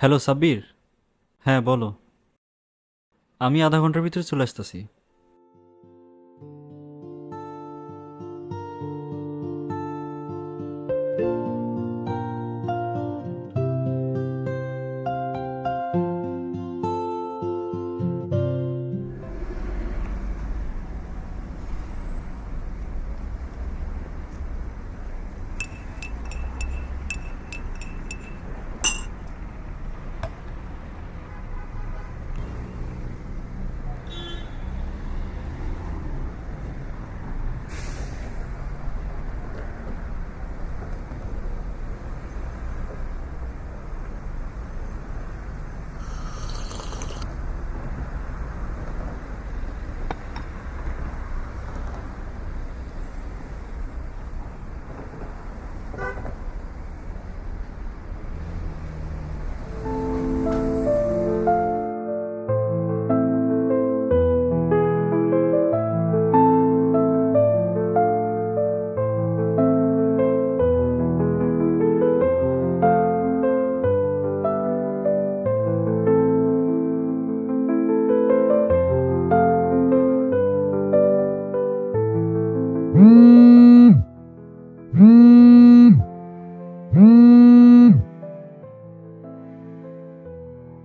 Hello Sabbir. হ্যাঁ বলো। আমি আধা ঘন্টার ভিতরে চলে আসতেছি।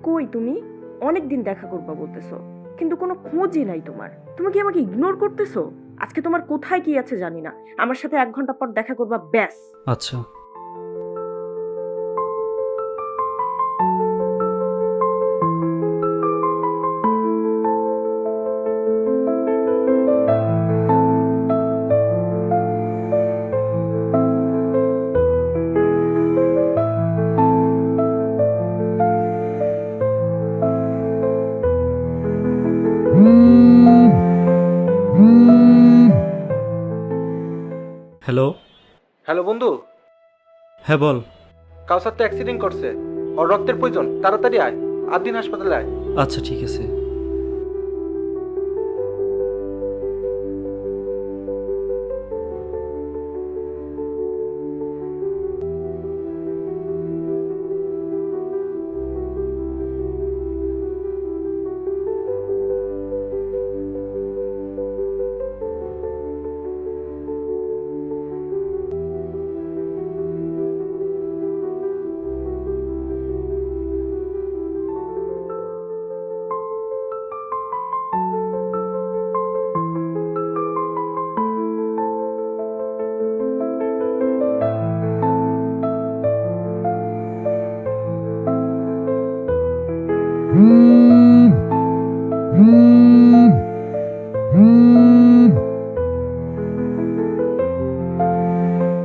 কই তুমি? অনেক দিন দেখা করবা বলতেছো, কিন্তু কোনো খোঁজই নাই তোমার। তুমি কি আমাকে ইগনোর করতেছো? আজকে তোমার কোথায় কি আছে জানি না, আমার সাথে 1 ঘন্টা পর দেখা করবা ব্যাস। আচ্ছা। হ্যালো। হ্যালো বন্ধু। হ্যাঁ বল। কাউসার তো অ্যাক্সিডেন্ট করছে, ওর রক্তের প্রয়োজন, তাড়াতাড়ি আয়, আদ্দিন হাসপাতালে আয়। আচ্ছা ঠিক আছে।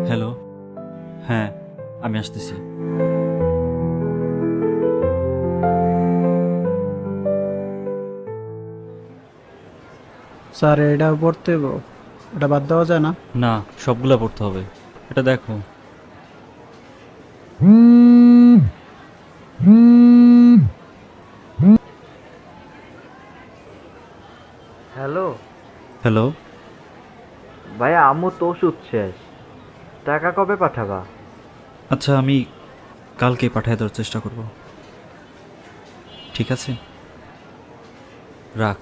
হ্যালো। হ্যাঁ, আমি আসতেছি। স্যার এটা পড়তে হইব, এটা বাদ দেওয়া যায় না? না, সবগুলা পড়তে হবে। এটা দেখো। Hello hello. ভাইয়া, আম্মু তো ওষুধ শেষ, টাকা কবে পাঠাবা? আচ্ছা, আমি কালকে পাঠিয়ে দেওয়ার চেষ্টা করব। ঠিক আছে, রাখ।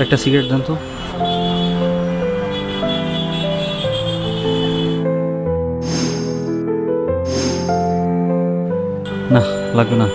একটা সিগারেট দেন তো। না, লাগবে না।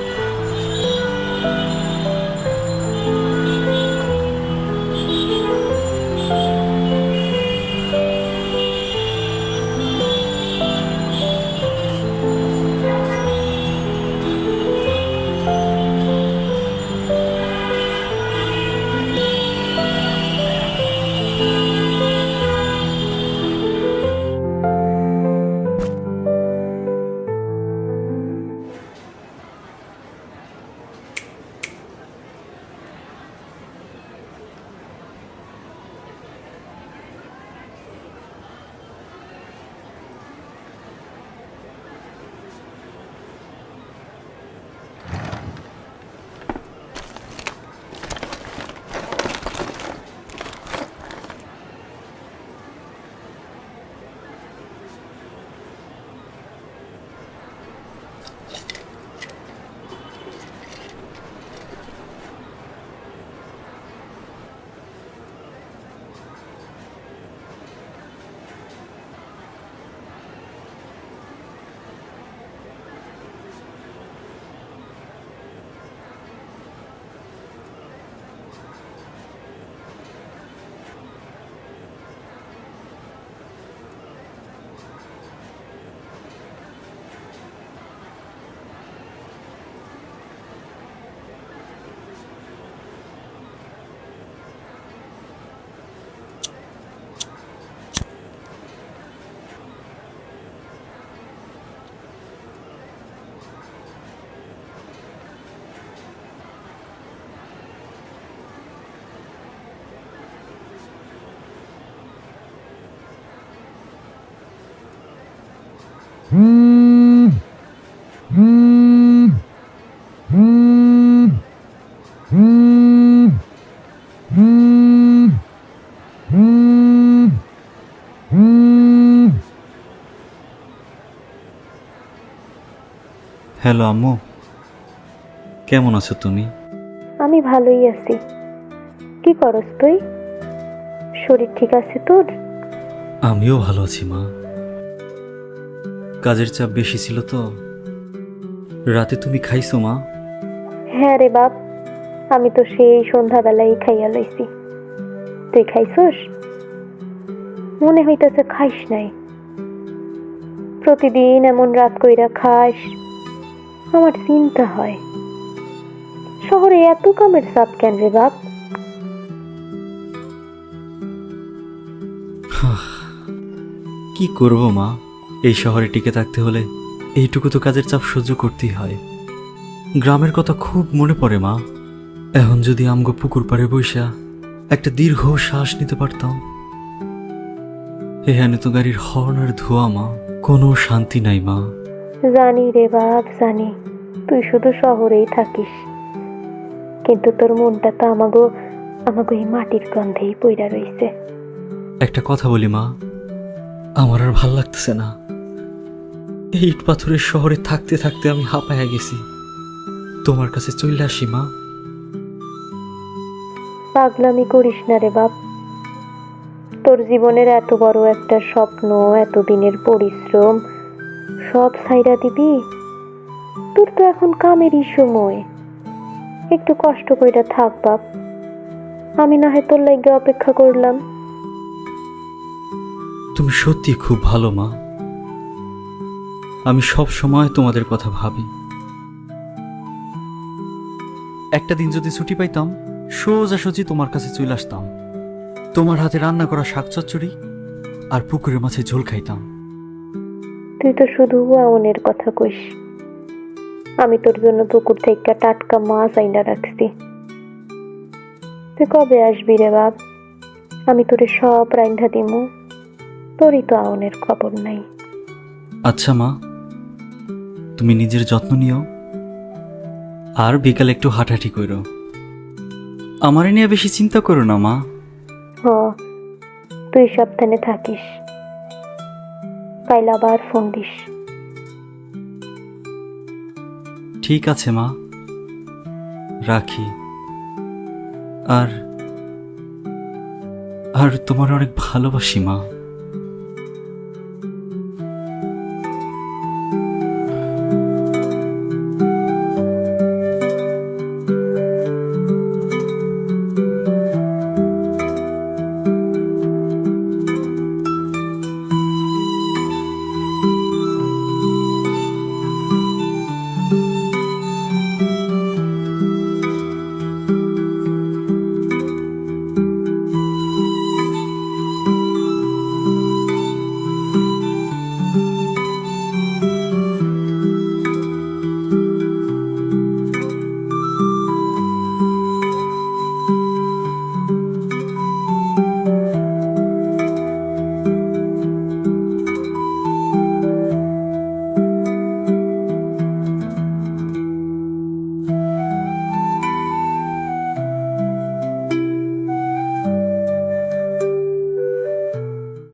হ্যালো আম্মু, কেমন আছো তুমি? আমি ভালোই আছি। কি করস তুই? শরীর ঠিক আছে তোর? আমিও ভালো আছি মা। কাজের চাপ বেশি ছিল তো। রাতে তুমি খাইছো মা? হ্যাঁ রে বাপ, আমি তো সেই সন্ধ্যাবেলায় খাইয়া লইছি। তুই খাইছস? মনে হইতেছে খাইস নাই। প্রতিদিন এমন রাত কইরা খাস, আমার চিন্তা হয় শহরে এত কামের চাপ কেন রে বাপ? কি করব মা, এই শহরে টিকে থাকতে হলে এইটুকু তো কাজের চাপ সহ্য করতেই হয়। গ্রামের কথা খুব মনে পড়ে মা। এখন যদি আমগো পুকুর পাড়ে বইসা একটা দীর্ঘ শ্বাস নিতে পারতাম। এখানে তো গাড়ির হর্ন আর ধোয়া মা, কোনো শান্তি নাই মা। জানি রে বাপ, জানি তুই শুধু শহরেই থাকিস, কিন্তু তোর মনটা তো আমাগো এই মাটির গন্ধেই পইড়া রইছে। একটা কথা বলি মা, আমার আর ভাল লাগতেছে না। এই ইট পাথরের শহরে থাকতে থাকতে আমি হাঁপায়া গেছি। তোমার কাছে চলে আসি মা। পাগলামি করিস না রে বাপ। তোর জীবনের এত বড় একটা স্বপ্ন, এতদিনের পরিশ্রম সব ছাইরা দিবি? তোর তো এখন কামেরই সময়। একটু কষ্ট কইরা থাক বাপ, আমি না হয় তোর লাগি অপেক্ষা করলাম। তুমি সত্যি খুব ভালো মা। আমি সব সময় তোমাদের কথা ভাবি। একটা দিন যদি ছুটি পাইতাম, সোজাসুজি তোমার কাছে চলে আসতাম। তোমার হাতে রান্না করা শাক চচ্চড়ি আর পুকুরের মাছে ঝোল খাইতাম। তুই তো শুধু আউনের কথা কইস। আমি তোর জন্য পুকুর থেকে টাটকা মাছ আইনা রাখছি। তুই কবে আসবি রে বাপ? আমি তোরে সব রাইন্ধা দিমু। তোরই তো আউনের খবর নাই। আচ্ছা মা, তুমি নিজের যত্ন নিও, আর বিকালে একটু হাঁটাহাঁটি করো। আমারে নিয়ে বেশি চিন্তা করো না মা। হ, তুই সাবধানে থাকিস। কাইল আবার ফোন দিস। ঠিক আছে মা, রাখি। আর তোমার অনেক ভালোবাসি মা।